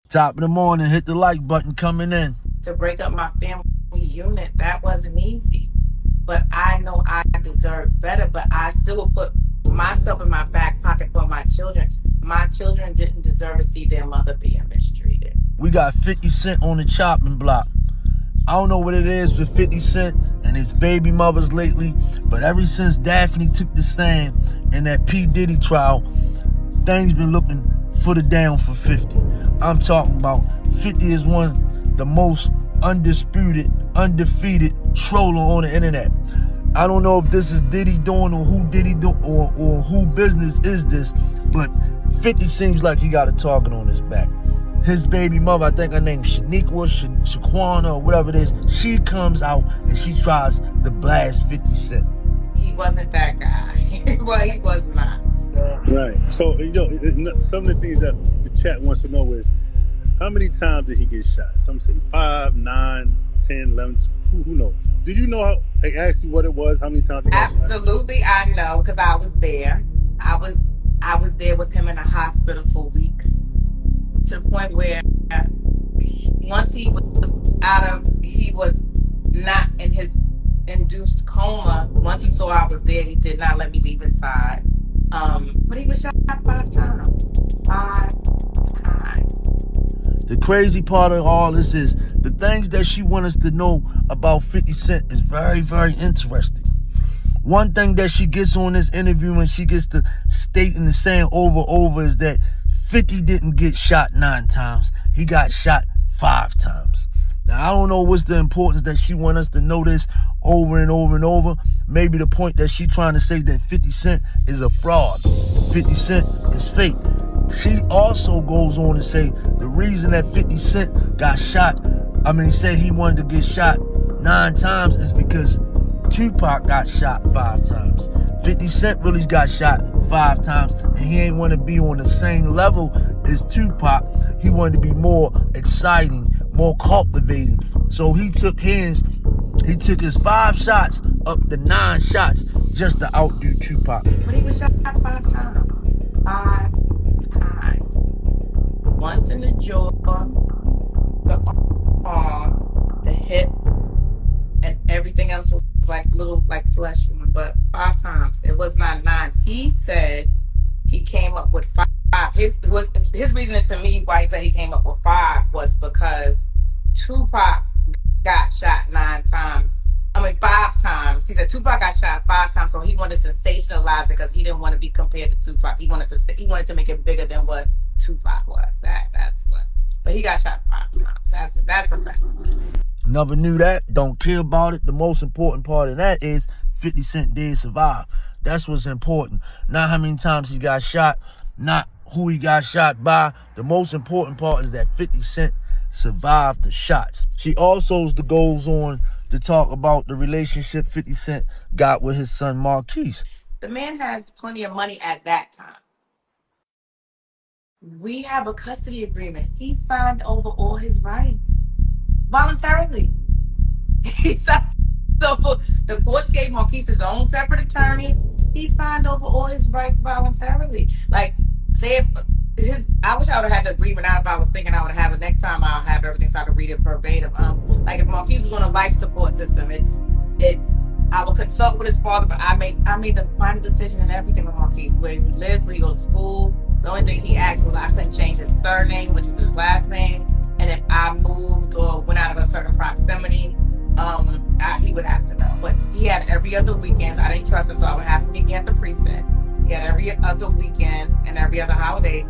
Top of the morning, hit the like button coming in. To break up my family unit, that wasn't easy. But I know I deserve better, but I still will put myself in my back pocket for my children. My children didn't deserve to see their mother being mistreated. We got 50 Cent on the chopping block. I don't know what it is with 50 Cent and his baby mothers lately, but ever since Daphne took the stand in that P. Diddy trial, things been looking for the down for 50. I'm talking about 50 is one of the most undisputed, undefeated troller on the internet. I don't know if this is Diddy doing or who Diddy do or who business is this, but 50 seems like he got a target on his back. His baby mother, I think her name Shanique or Shaquana or whatever it is, she comes out and she tries to blast 50 Cent. He wasn't that guy. Well, he was not. Right. So, some of the things that the chat wants to know is, how many times did he get shot? Some say 5, 9, 10, 11, who knows? Do you know how, they asked you what it was, how many times he got shot? Absolutely, I know, because I was there. I was there with him in the hospital for weeks, to the point where once he was not in his induced coma. Once he saw I was there, he did not let me leave his side. But he was shot 5 times. 5 times. The crazy part of all this is the things that she wants us to know about 50 Cent is very, very interesting. One thing that she gets on this interview and she gets to stating and saying over is that 50 didn't get shot 9 times. He got shot 5 times. Now, I don't know what's the importance that she wants us to know this over and over and over. Maybe the point that she trying to say that 50 Cent is a fraud. 50 Cent is fake. She also goes on to say the reason that 50 Cent got shot, said he wanted to get shot 9 times is because Tupac got shot 5 times. 50 Cent really got shot 5 times, and he ain't want to be on the same level as Tupac. He wanted to be more exciting, more cultivating. So he took his 5 shots up to 9 shots just to outdo Tupac. But he was shot 5 times. 5 times. Once in the jaw, the arm, the hip, and everything else was like little flesh wound. But 5 times. It was not 9. He said he came up with 5. His reasoning to me why he said he came up with 5 was because Tupac got shot 9 times. 5 times. He said Tupac got shot 5 times, so he wanted to sensationalize it because he didn't want to be compared to Tupac. He wanted to make it bigger than what Tupac was. That's what. But he got shot 5 times. That's a fact. Never knew that. Don't care about it. The most important part of that is 50 Cent did survive. That's what's important. Not how many times he got shot, not who he got shot by. The most important part is that 50 Cent survived the shots. She also goes on to talk about the relationship 50 Cent got with his son Marquise. The man has plenty of money at that time. We have a custody agreement. He signed over all his rights voluntarily. He signed over. The courts gave Marquise his own separate attorney. He signed over all his rights voluntarily. I wish I would have had the agreement out if I was thinking I would have it. Next time I'll have everything so I can read it verbatim. If Marquise was on a life support system, I will consult with his father, but I made the final decision and everything with Marquise, where he lived, where he goes to school. The only thing he asked was I couldn't change his surname, which is his last name, and if I moved or went out of a certain proximity, he would have to know. But he had every other weekend. I didn't trust him, so I would have to meet me at the precinct. He had every other weekend and every other holidays,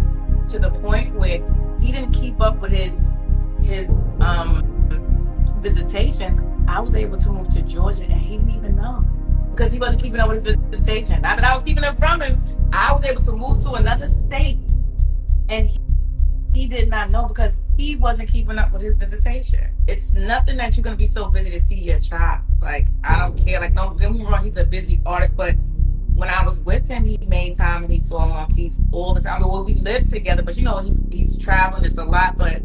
to the point where he didn't keep up with his visitations. I was able to move to Georgia and he didn't even know, because he wasn't keeping up with his visitation. Not that I was keeping up from him. I was able to move to another state and he did not know because he wasn't keeping up with his visitation. It's nothing that you're going to be so busy to see your child. I don't care. Don't get me wrong, he's a busy artist, but when I was with him, he made time and he saw Marquise all the time. Well, we lived together, but he's traveling. It's a lot, but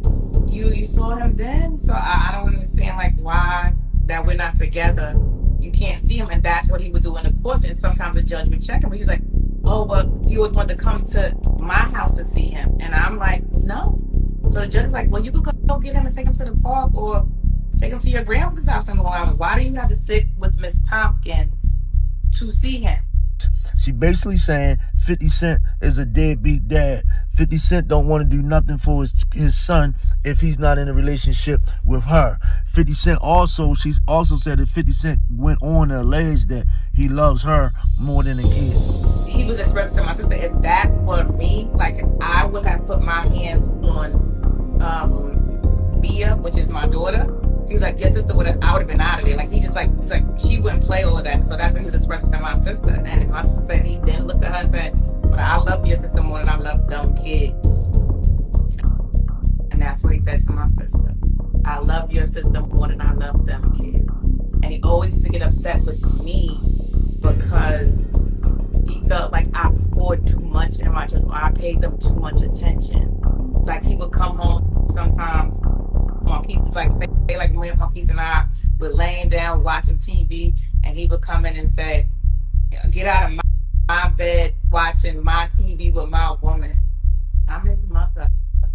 you saw him then. So I don't understand why that we're not together. You can't see him, and that's what he would do in the court. And sometimes the judge would check him. But he was like, "Oh, but you always wanted to come to my house to see him," and I'm like, "No." So the judge was like, well, you could go get him and take him to the park or take him to your grandmother's house in Long Island. Why do you have to sit with Miss Tompkins to see him? She basically saying 50 Cent is a deadbeat dad. 50 Cent don't want to do nothing for his son if he's not in a relationship with her. 50 Cent she's also said that 50 Cent went on to allege that he loves her more than a kid. He was expressing to my sister, if that were me, like if I would have put my hands on Mia, which is my daughter, he was like, your sister would have, I would have been out of there. Like he just like, it's like she wouldn't play all of that. So that's what he was expressing to my sister. And my sister said, he then looked at her and said, but I love your sister more than I love dumb kids. And that's what he said to my sister. I love your sister more than I love them kids. And he always used to get upset with me because he felt like I poured too much in my children, or I paid them too much attention. Like he would come home sometimes, Marquise is like, say like Marquise and I were laying down watching TV, and he would come in and say, get out of my bed watching my TV with my woman. I'm his mother,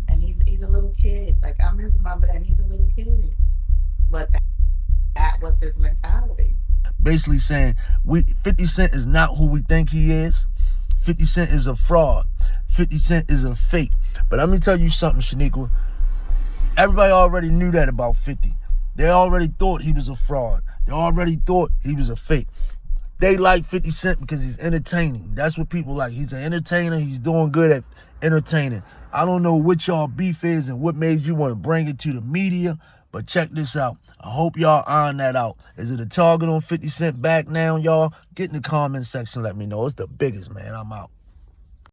and he's a little kid. Like I'm his mother, and he's a little kid. But that was his mentality. Basically saying 50 Cent is not who we think he is. 50 Cent is a fraud. 50 Cent is a fake. But let me tell you something, Shanique. Everybody already knew that about 50. They already thought he was a fraud. They already thought he was a fake. They like 50 Cent because he's entertaining. That's what people like. He's an entertainer. He's doing good at entertaining. I don't know what y'all beef is and what made you want to bring it to the media, but check this out. I hope y'all iron that out. Is it a target on 50 Cent back now, y'all? Get in the comment section. Let me know. It's the biggest, man. I'm out.